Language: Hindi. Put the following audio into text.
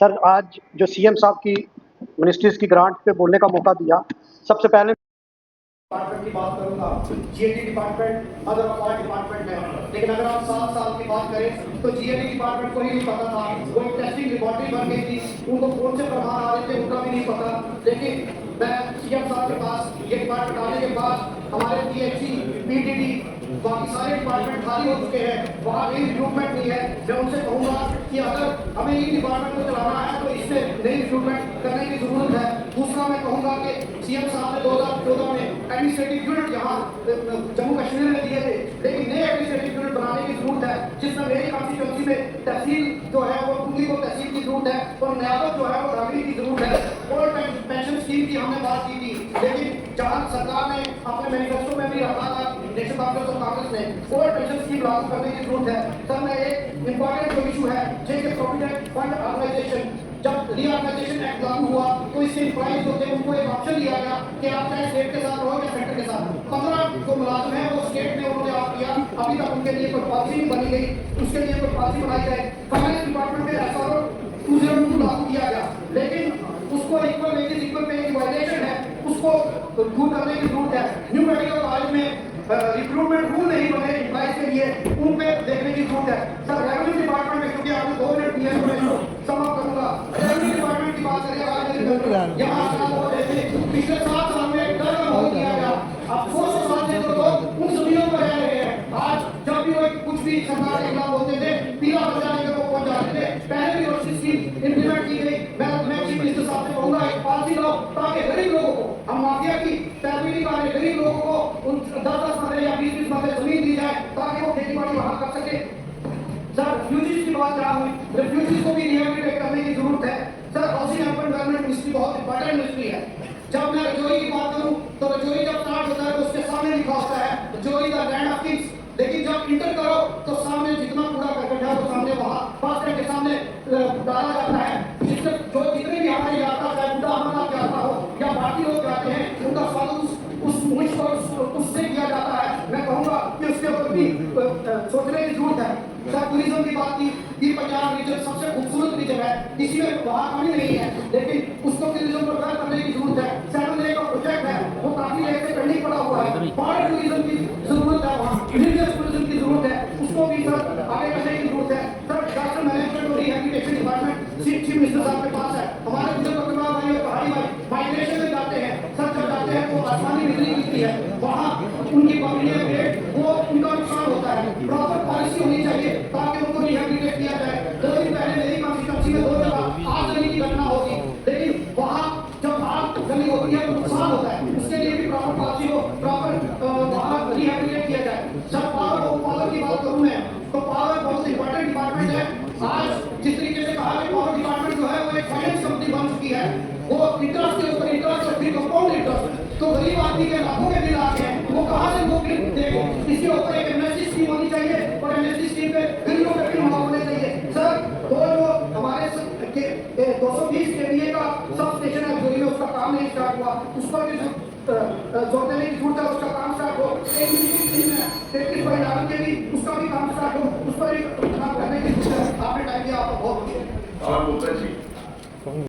सर, आज जो सीएम साहब की मिनिस्ट्रीज की ग्रांट पे बोलने का मौका दिया, सबसे पहले डिपार्टमेंट की बात करूंगा। GAD department mother of all department है, लेकिन अगर आप 7 साल की बात करें तो जीएडी डिपार्टमेंट को ही नहीं पता था। वो एक टेस्टिंग लेबोरेटरी बन गई थी, उनको कौन से प्रमाण आ रहे थे उनका भी नहीं पता। लेकिन मैं सीएम साहब के पास ये डिपार्टमेंट आने के बाद हमारे पीएचसी, पीटीडी, बाकी सारे डिपार्टमेंट खाली हो चुके हैं, वहाँ कोई रिक्रूटमेंट नहीं है। मैं उनसे कहूँगा कि अगर हमें ये डिपार्टमेंट को चलाना है तो इससे नई रिक्रूटमेंट करने की जरूरत है। दूसरा मैं कहूँगा कि सीएम साहब ने 2014 में एडमिनिस्ट्रेटिव यूनिट यहाँ जम्मू कश्मीर में दिए थे, लेकिन नए एडमिनिस्ट्रेटिव यूनिट बनाने की जरूरत है, जिसमें मेरी कॉन्स्टिट्यूंसी में तहसील जो है वो पूरी को तहसील की जरूरत है और न्यायालय जो है वो नागरिक की जरूरत है। और पेंशन स्कीम की हमने बात की थी, लेकिन जहाँ सरकार ने अपने मैनिफेस्टो में भी रखा था नेशनल कांग्रेस और कांग्रेस ने और पेंशन स्कीम लागू करने की जरूरत है। सर, मैं एक इंपॉर्टेंट जो इशू है जेके प्रोविडेंट फंड ऑर्गेनाइजेशन, जब रीऑर्गेनाइजेशन एक्ट लागू हुआ तो इसके एम्प्लॉइज जो थे उनको एक ऑप्शन दिया गया कि आप चाहे स्टेट के साथ रहो या सेंटर के साथ। 15 जो मुलाजिम है वो स्टेट ने उन्होंने आप किया, अभी तक उनके लिए कोई पॉलिसी नहीं बनी गई, उसके लिए कोई पॉलिसी बनाई जाए। फाइनेंस डिपार्टमेंट में एसआरओ 202 लागू किया गया, लेकिन उसको इक्वल वेजेस इक्वल पे की वायलेशन है, उसको दूर करने की जरूरत है। न्यू मेडिकल कॉलेज में रिक्रूटमेंट रूल नहीं बने एम्प्लॉइज के लिए, उन पे देखने की जरूरत है। सर, रेवेन्यू डिपार्टमेंट में, क्योंकि आपने 2 मिनट दिए तो मैं समाप्त करूंगा। रेवेन्यू डिपार्टमेंट की बात करें, आज यहाँ पिछले 7 साल में कर हो किया गया, अब 200 साल से तो लोग उन जमीनों पर रह रहे हैं। आज जब भी वो कुछ भी सरकार के खिलाफ होते थे, पीला बजाने के वो पहुंच जाते थे। पहले भी वो स्कीम इंप्लीमेंट की गई। मैं चीफ मिनिस्टर साहब से कहूंगा एक पॉलिसी लाओ ताकि गरीब लोगों को, हम माफिया की पैरवी नहीं कर रहे, गरीब लोगों को उन 10-10 मरले या 20-20 मरले जमीन दी जाए ताकि वो खेती बाड़ी वहां कर सके। सर, रिफ्यूजीज की बात क्या हुई, रिफ्यूजीज को भी रिहेबिलिटेट करने की जरूरत है। Sir, housing and government ministry बहुत इंपॉर्टेंट मिनिस्ट्री है। जब मैं रजौरी की बात करूं तो रजौरी जब स्टार्ट होता है तो उसके सामने लिखा होता है Rajouri the land of Kings, लेकिन जब इंटर करो तो सामने जितना कूड़ा करकट है वो सामने वहां बस स्टैंड के सामने डाला जाता है, जिससे जो जितने भी हमारे यात्रा चाहे बुढ़ा अमरनाथ यात्रा हो या बाकी लोग जाते हैं उनका स्वागत उस मुझ पर उससे किया जाता है। मैं कहूंगा कि उसके ऊपर भी सोचने की जरूरत है। सर, टूरिज्म की बात की, ये पंजाब रीजन सबसे खूबसूरत रीजन है, किसी में वहाँ कमी नहीं है, लेकिन उसको टूरिज्म पर वर्क करने की जरूरत है। 7 डे का प्रोजेक्ट है, वो काफी लेट से पेंडिंग पड़ा हुआ है। बर्ड टूरिज्म की जरूरत है, वहाँ रिलीजियस टूरिज्म की जरूरत है, उसको भी सर आगे करने की जरूरत है। सर, डिजास्टर मैनेजमेंट और रिहेबिलिटेशन डिपार्टमेंट चीफ मिनिस्टर साहब के पास है। हमारे गुजर बकरवाल भाई और पहाड़ी भाई माइग्रेशन में जाते हैं, सर जब जाते हैं तो आसमानी बिजली मिलती है, वहाँ उनकी पब्लिक रेट वो उनका नुकसान होता है। प्रॉपर पॉलिसी होनी चाहिए ताकि उनको रिहेबिलिटेट किया जाए। 2 दिन पहले मेरी कॉन्स्टिट्यूंसी में 2 जगह आग लगने की घटना होगी, लेकिन वहाँ जब आग लगनी होती है तो नुकसान होता है, उसके लिए भी प्रॉपर पॉलिसी हो, प्रॉपर वहाँ रिहेबिलिटेट किया जाए। सर, पावर की बात करूँ मैं तो पावर बहुत इंपॉर्टेंट डिपार्टमेंट है। आज जिस तरीके से कहा कि पावर डिपार्टमेंट जो है वो एक फाइनेंस कंपनी बन चुकी है, वो इंटरेस्ट के ऊपर इंटरेस्ट और फिर कंपाउंड इंटरेस्ट, तो गरीब आदमी के लाखों के बिल आते हैं, वो कहाँ से वो बिल देंगे। इसके ऊपर एक एमएससी स्कीम होनी चाहिए और एमएससी स्कीम पे गरीबों के बिल माफ होने चाहिए। सर, तो जो हमारे 220 केवीए का सब स्टेशन है जो उसका काम नहीं स्टार्ट हुआ, उस पर भी जोर देने की जरूरत है, उसका काम स्टार्ट हो। 33 के भी उसका भी काम स्टार्ट हो, उस पर भी काम करने की जरूरत है। आपने टाइम दिया, आपका बहुत शुक्रिया।